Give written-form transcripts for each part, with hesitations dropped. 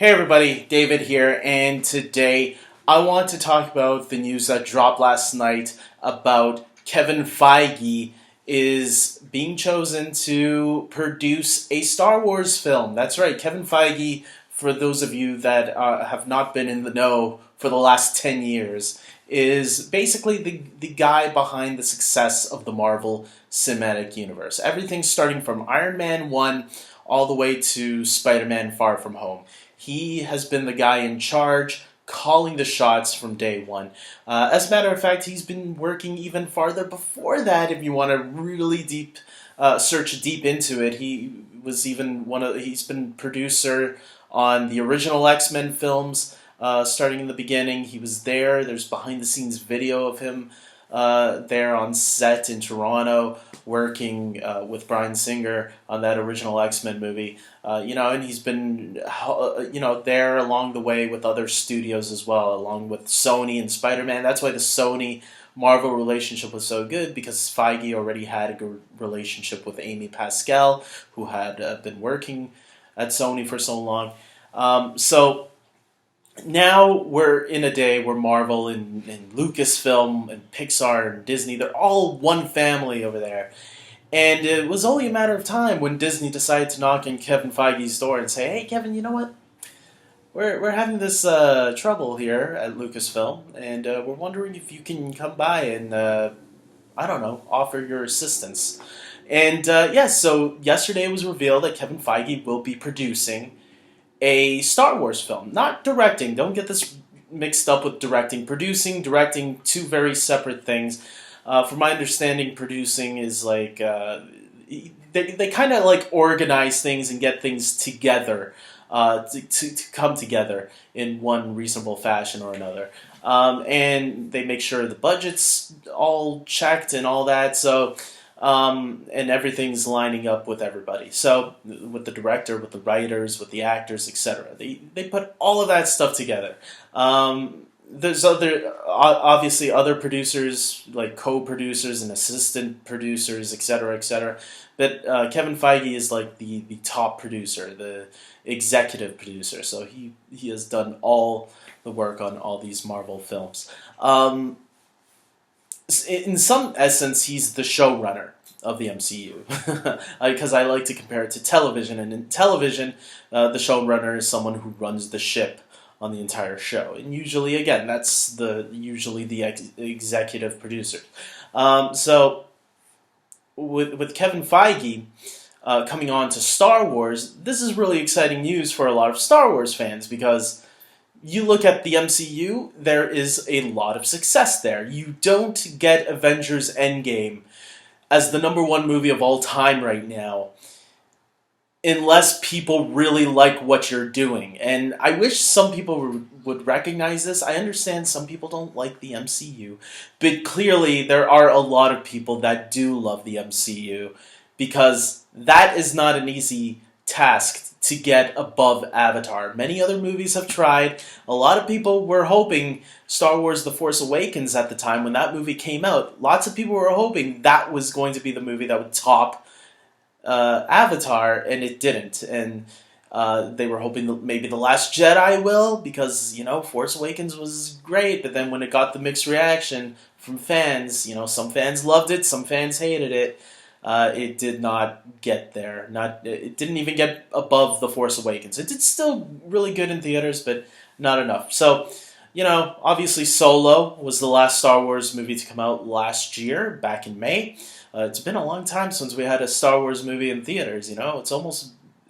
Hey everybody, David here, and today I want to talk about the news that dropped last night about Kevin Feige is being chosen to produce a Star Wars film. That's right, Kevin Feige, for those of you that have not been in the know for the last 10 years, is basically the guy behind the success of the Marvel Cinematic Universe. Everything starting from Iron Man 1 all the way to Spider-Man Far From Home. He has been the guy in charge, calling the shots from day one. As a matter of fact, he's been working even farther before that. If you want to really search deep into it, he was even he's been producer on the original X-Men films, starting in the beginning. He was there. There's behind-the-scenes video of him there on set in Toronto, working with Bryan Singer on that original X-Men movie. And he's been, there along the way with other studios as well, along with Sony and Spider-Man. That's why the Sony-Marvel relationship was so good, because Feige already had a good relationship with Amy Pascal, who had been working at Sony for so long. Now we're in a day where Marvel and Lucasfilm and Pixar and Disney, they're all one family over there. And it was only a matter of time when Disney decided to knock on Kevin Feige's door and say, "Hey, Kevin, you know what? We're having this trouble here at Lucasfilm, and we're wondering if you can come by and, offer your assistance." And so yesterday it was revealed that Kevin Feige will be producing a Star Wars film. Not directing. Don't get this mixed up with directing. Directing, two very separate things. From my understanding, producing is like they kind of like organize things and get things together to come together in one reasonable fashion or another. And they make sure the budget's all checked and all that. So. And everything's lining up with everybody. So, with the director, with the writers, with the actors, etc. They put all of that stuff together. There's obviously other producers, like co-producers and assistant producers, etc., etc. But Kevin Feige is like the top producer, the executive producer. So he has done all the work on all these Marvel films. In some essence, he's the showrunner of the MCU, because I like to compare it to television. And in television, the showrunner is someone who runs the ship on the entire show. And usually, again, that's the executive producer. So with Kevin Feige coming on to Star Wars, this is really exciting news for a lot of Star Wars fans, because you look at the MCU, there is a lot of success there. You don't get Avengers Endgame as the #1 movie of all time right now unless people really like what you're doing. And I wish some people would recognize this. I understand some people don't like the MCU, but clearly there are a lot of people that do love the MCU, because that is not an easy task to get above Avatar. Many other movies have tried. A lot of people were hoping Star Wars The Force Awakens at the time when that movie came out. Lots of people were hoping that was going to be the movie that would top Avatar, and it didn't. And they were hoping that maybe The Last Jedi will, because, Force Awakens was great, but then when it got the mixed reaction from fans, some fans loved it, some fans hated it. It did not get there. It didn't even get above The Force Awakens. It did still really good in theaters, but not enough. So, obviously Solo was the last Star Wars movie to come out last year, back in May. It's been a long time since we had a Star Wars movie in theaters,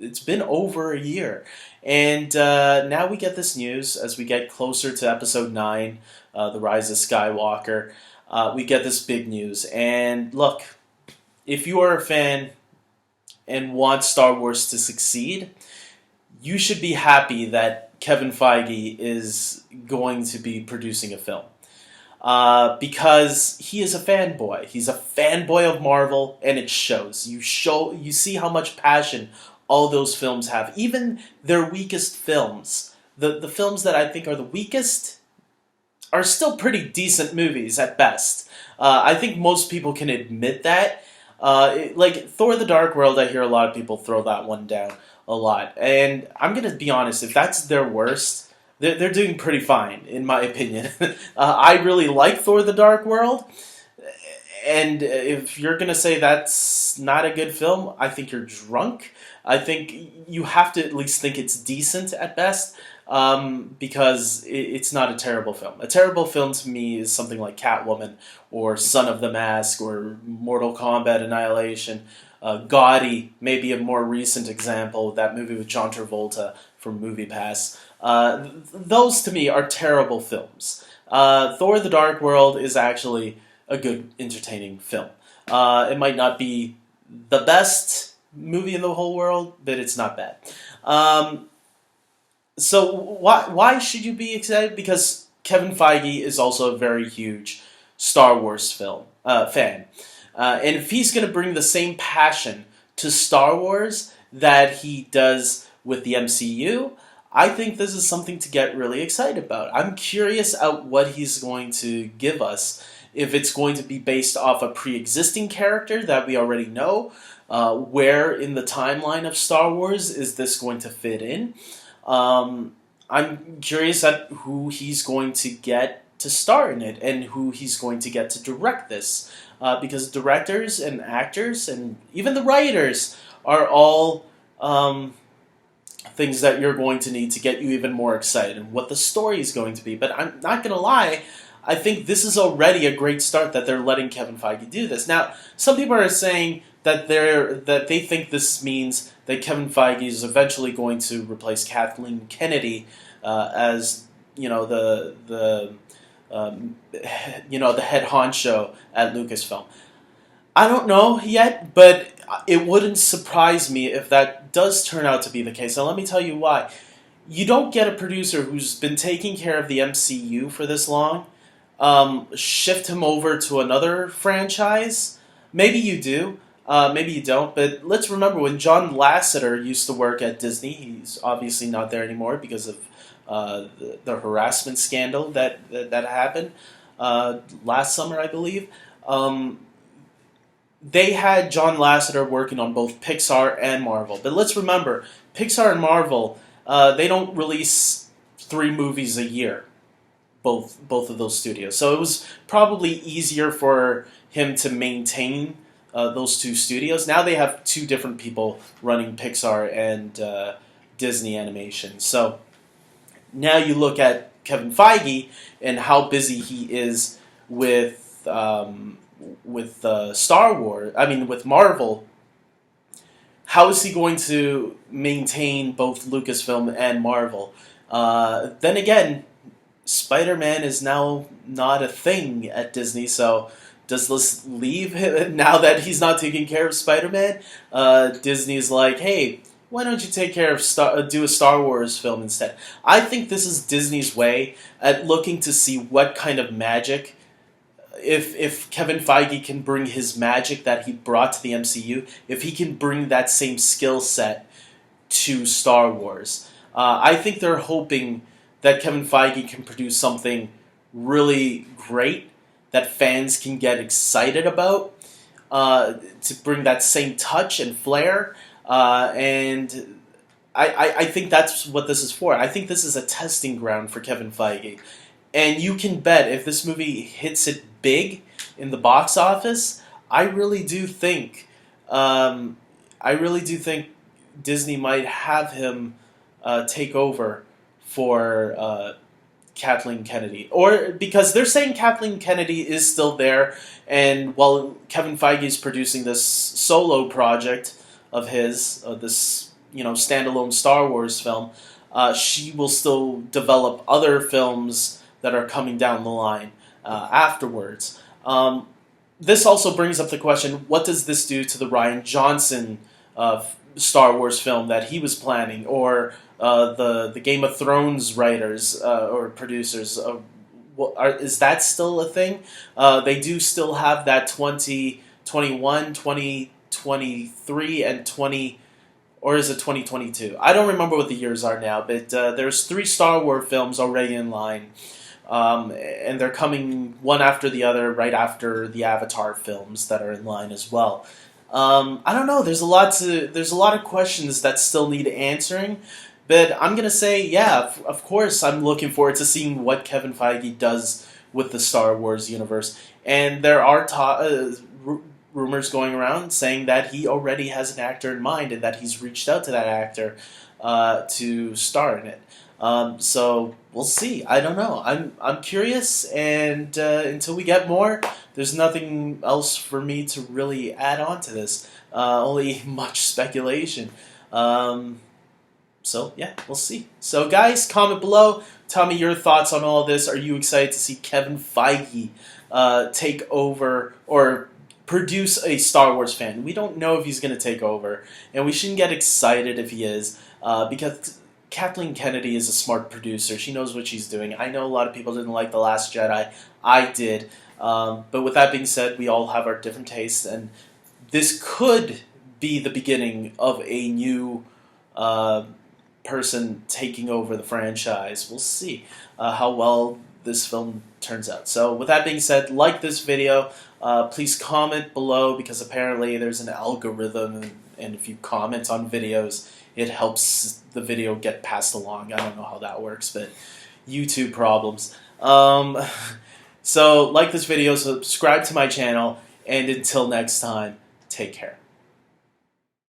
It's been over a year. And now we get this news as we get closer to Episode 9, The Rise of Skywalker. We get this big news. And look, if you are a fan and want Star Wars to succeed, you should be happy that Kevin Feige is going to be producing a film. Because he is a fanboy. He's a fanboy of Marvel, and it shows. You see how much passion all those films have. Even their weakest films, the films that I think are the weakest, are still pretty decent movies at best. I think most people can admit that. Like Thor: The Dark World, I hear a lot of people throw that one down a lot, and I'm gonna be honest. If that's their worst, they're doing pretty fine, in my opinion. I really like Thor: The Dark World, and if you're gonna say that's not a good film, I think you're drunk. I think you have to at least think it's decent at best, because it's not a terrible film. A terrible film to me is something like Catwoman or Son of the Mask or Mortal Kombat Annihilation. Gaudy, maybe a more recent example, that movie with John Travolta from MoviePass. Those to me are terrible films. Thor: The Dark World is actually a good, entertaining film. It might not be the best movie in the whole world, but it's not bad. Um, so why should you be excited? Because Kevin Feige is also a very huge Star Wars film fan, and if he's going to bring the same passion to Star Wars that he does with the MCU, I think this is something to get really excited about. I'm curious at what he's going to give us. If it's going to be based off a pre-existing character that we already know, where in the timeline of Star Wars is this going to fit in? I'm curious at who he's going to get to star in it and who he's going to get to direct this. Because directors and actors and even the writers are all things that you're going to need to get you even more excited and what the story is going to be. But I'm not going to lie, I think this is already a great start that they're letting Kevin Feige do this. Now, some people are saying that they think this means that Kevin Feige is eventually going to replace Kathleen Kennedy as the head honcho at Lucasfilm. I don't know yet, but it wouldn't surprise me if that does turn out to be the case. And let me tell you why. You don't get a producer who's been taking care of the MCU for this long, shift him over to another franchise. Maybe you do, maybe you don't. But let's remember when John Lasseter used to work at Disney. He's obviously not there anymore because of the harassment scandal that happened last summer, I believe. They had John Lasseter working on both Pixar and Marvel. But let's remember, Pixar and Marvel, they don't release 3 movies a year, both of those studios. So it was probably easier for him to maintain those 2 studios. Now they have 2 different people running Pixar and Disney Animation. So now you look at Kevin Feige and how busy he is with Star Wars. I mean, with Marvel. How is he going to maintain both Lucasfilm and Marvel? Then again, Spider-Man is now not a thing at Disney, so does this leave him now that he's not taking care of Spider-Man? Disney's like, hey, why don't you take care of do a Star Wars film instead? I think this is Disney's way at looking to see what kind of magic, if Kevin Feige can bring his magic that he brought to the MCU, if he can bring that same skill set to Star Wars. I think they're hoping that Kevin Feige can produce something really great that fans can get excited about, to bring that same touch and flair. And I think that's what this is for. I think this is a testing ground for Kevin Feige. And you can bet if this movie hits it big in the box office, I really do think Disney might have him take over for Kathleen Kennedy, or because they're saying Kathleen Kennedy is still there, and while Kevin Feige is producing this solo project of his, this standalone Star Wars film, she will still develop other films that are coming down the line afterwards. This also brings up the question, what does this do to the Rian Johnson Star Wars film that he was planning, or the Game of Thrones writers or producers? Is that still a thing? They do still have that 2021, 2023, and 20... Or is it 2022? I don't remember what the years are now, but there's 3 Star Wars films already in line. And they're coming one after the other right after the Avatar films that are in line as well. I don't know. There's a lot of questions that still need answering. But I'm gonna say, yeah, of course, I'm looking forward to seeing what Kevin Feige does with the Star Wars universe. And there are rumors going around saying that he already has an actor in mind and that he's reached out to that actor to star in it. So we'll see. I don't know. I'm curious, and until we get more, there's nothing else for me to really add on to this. Only much speculation. So yeah, we'll see. So guys, comment below. Tell me your thoughts on all this. Are you excited to see Kevin Feige take over or produce a Star Wars fan? We don't know if he's going to take over, and we shouldn't get excited if he is, because Kathleen Kennedy is a smart producer. She knows what she's doing. I know a lot of people didn't like The Last Jedi. I did. But with that being said, we all have our different tastes, and this could be the beginning of a new person taking over the franchise. We'll see how well this film turns out. So with that being said, like this video. Please comment below, because apparently there's an algorithm, and if you comment on videos, it helps the video get passed along. I don't know how that works, but YouTube problems. So like this video, subscribe to my channel, and until next time, take care.